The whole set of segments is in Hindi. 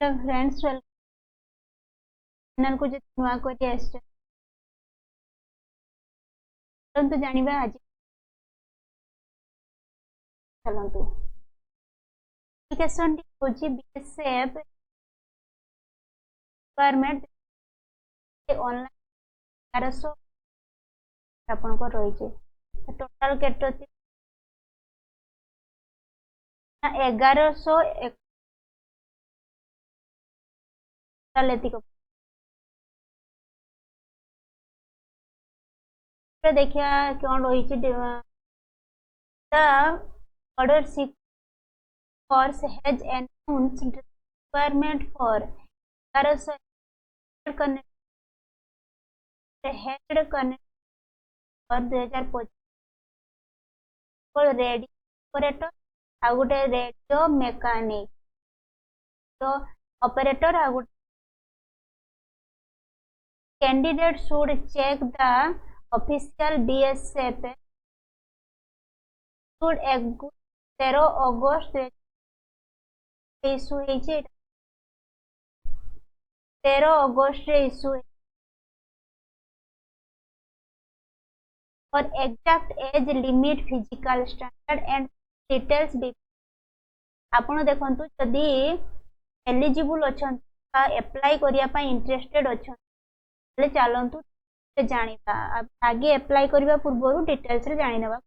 फ्रेंड्स चैनल को जो नुआ को तो जानिबा आज चलंतु एप्लीकेशन होची बीएसएफ रिक्वायरमेंट ऑनलाइन 1100 आपन को रही छे टोटल केतो 1100 लेती को देखिया कौन रही the order sick force has announced requirement for 1100 head connect for 2025 radio operator आ गोटे रेडियो मैकेनिक तो ऑपरेटर आ गोटे candidate should check the official BSF should 13 अगस्त इशू 13 अगस्त इशू और exact age limit physical standard and details आपण देखंतु जदि एलिजिबल अछन अप्लाई करिया पई इंटरेस्टेड अछन ले चलंतु जानिबा आगे अप्लाई करिबा पूर्वरु डिटेल्स रे जानि नेबा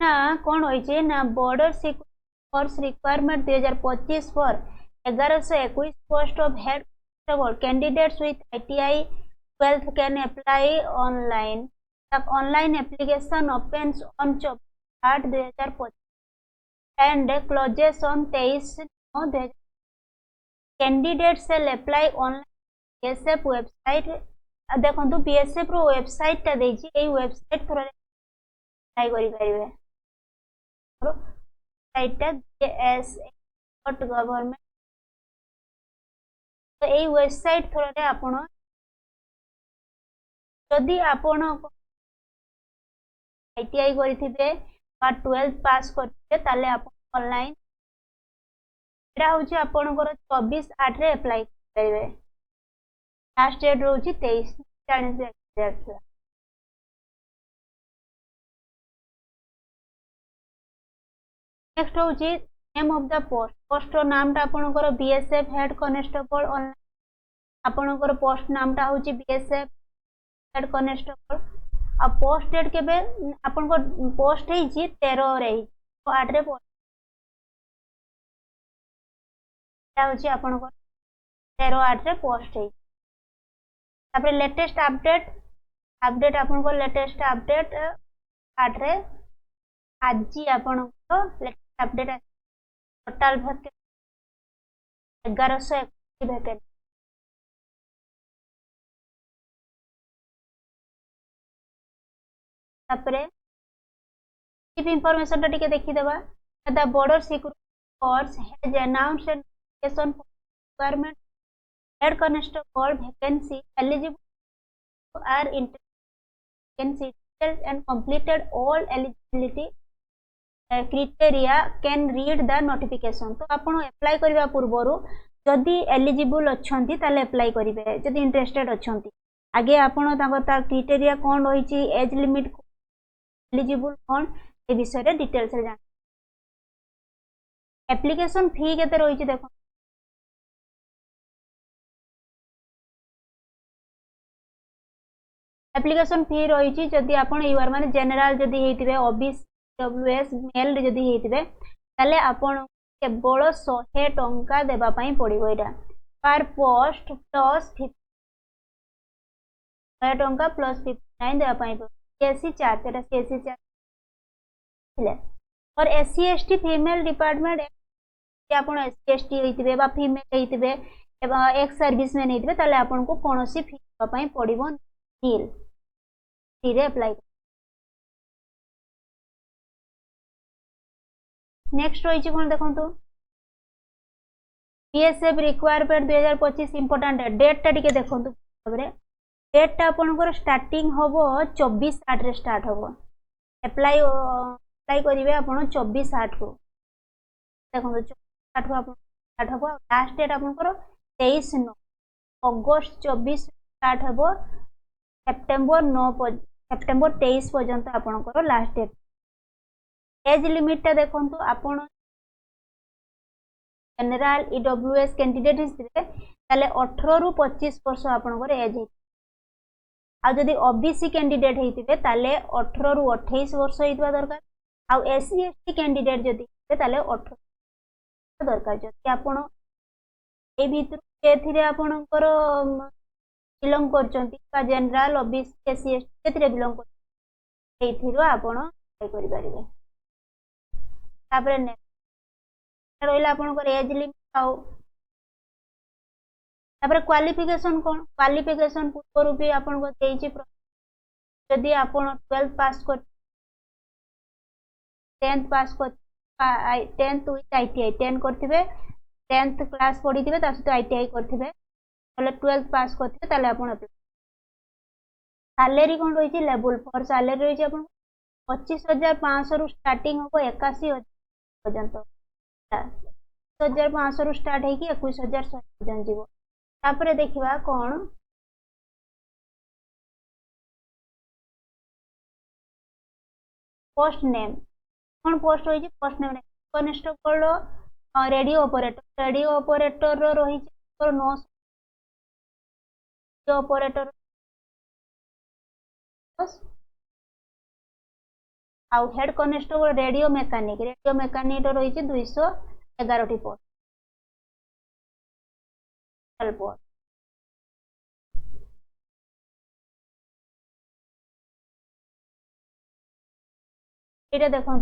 ना कौन होइछे ना border force requirement 2025 for 1121 post of head constable candidates with ITI 12th can apply online online application opens on 8/2025 and closes on 23/9/2025 candidate shall apply online BSF website देखंतु बीएसएफ रो वेबसाइट ता देछि एई वेबसाइट थ्रू अप्लाई करि परिबे bs.government तो यही वेबसाइट थ्रू रे आपण जदि आपण आईटीआई करथिबे बा 12th पास करथिबे ताले आपण ऑनलाइन एटा होची आपणकर 24/8 रे अप्लाई करिवे लास्ट डेट रोची 23/40 नेक्स्ट होची नेम ऑफ द पोस्ट नामटा आपणकर बीएसएफ हेड कांस्टेबल ऑनलाइन आपणकर पोस्ट नामटा होची बीएसएफ हेड कांस्टेबल आ पोस्ट डेट केबे आपणकर पोस्ट है जी 13 रे तो 8 रे पोस्ट होची आपणकर 13/8 रे पोस्ट है तापर लेटेस्ट अपडेट आपणकर लेटेस्ट अपडेट 8 रे आज आपणकर लेटेस्ट अपडेट टोटल भर्ती 1121 वैकेंसी तापरे चीफ इंफॉर्मेशन टा टिके देखि देबा the border security force has announced notification for requirement head constable vacancy eligible are vacancy and completed all eligibility criteria can read the notification तो आपण अप्लाई करबा पूर्वरु जदि एलिजिबल अछंती ताले अप्लाई करिवे जदि इंटरेस्टेड अछंती आगे आपण ता क्राइटेरिया कोन रहिछि एज लिमिट एलिजिबल कोन ए विषय रे डिटेल्स रे जान एप्लीकेशन फी केते रहिछि देखो एप्लीकेशन फी रही जदि आपण यूआर माने जनरल जदि हेतिबे ओबीसी डब्ल्यूएस मेल जदि हेतिबे ताले आपण केवल 100 टंका देबा पई पड़िबो एटा पर पोस्ट प्लस 100 टंका प्लस 59 देबा पई एससी चार्ज एटा एससी चार्ज और एससी एसटी फीमेल डिपार्टमेंट आपण एससी एसटी हेतिबे बा फीमेल हेतिबे एबा एक्स सर्विसमैन हेतिबे ताले आपण को कोनोसी फी देबा पई पड़िबो नील धीरे अप्लाई नेक्स्ट रही कौन देखो बीएसएफ रिक्वायरमेंट 2025 इंपोर्टेंट डेट टा टिके देखो डेट टा आपनकर स्टार्टिंग होबो 24/8 रे स्टार्ट होबो अप्लाई करिवे आपण 24/8 को देखो 24 हम लास्ट डेट आपंकर 23/9 अगस्त 24 स्टार्ट हम सेप्टेम्बर 23 पर्यंत आपंकर लास्ट डेट। एज लिमिट देखो आपण जनरल ईडब्ल्यूएस कैंडिडेट हिस्ट्री 18 रु 25 वर्ष आपंकर एज आदि ओबीसी कैंडिडेट होते 18 रु 28 वर्ष होता दरकार आउ एससी एसटी कैंडिडेट जदि 18 दरकार जदि आपण ए भितर आपणकर बिलंग कर जनरल ओबीसी एससी एसटी से बिलंग कर आपण करि परिबे। तापर रहिला आपणकर एज लिमिट आउ तापर क्वालिफिकेशन कोन क्वालिफिकेशन पूर्व भी आपन को देछि जदि आपण 12th पास कर 10th पास कर 10th विथ आईटीआई 10 करथिबे 10th क्लास पढिथिबे ता सहित आईटीआई करथिबे बोले 12th पास करथिबे ताले आपण अप्लाई। सैलरी कोन रहिछि लेवल फॉर सैलरी रहिछि आपण 25,500 रु स्टार्टिंग हो 81,000 पर्यंत 25,500 रु स्टार्ट है कि 21,100 पर्यंत जीवो। तापर देखिबा कोन पोस्ट नेम कोन पोस्ट होई post name constable radio operator रो रही छै 9 ऑपरेटर आउ हेड कॉन्स्टेबल रेडियो मेकानिक रो रही छै 211 टी पोस्ट पोस्ट ये देखो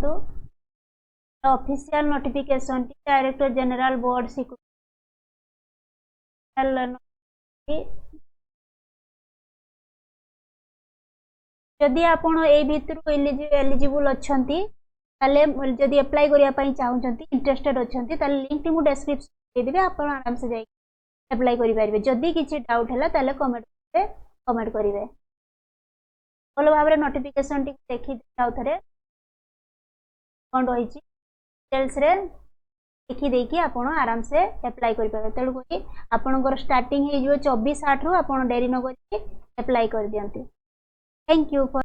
official notification director general board security जदि आपण ए भितर एलिजिबल अछंती ताले जदि अप्लाई करिया पई चाहउछंती इंटरेस्टेड अछंती ताले लिंक मु डिस्क्रिप्शन दे देबे आपण आराम से जाई अप्लाई करि परिबे। जदि किछि डाउट हैला ताले कमेंट करिवे। भलो भाबरे नोटिफिकेशन टी देखि जाउ थरे कोन रही डिटेल्स रे देखि देखि आपण आराम से अप्लाई करि पाबे। तेलु कोइ आपनकर स्टार्टिंग हे जो 24/8 रु आपण डेरी न करि अप्लाई कर दियंती। Thank you for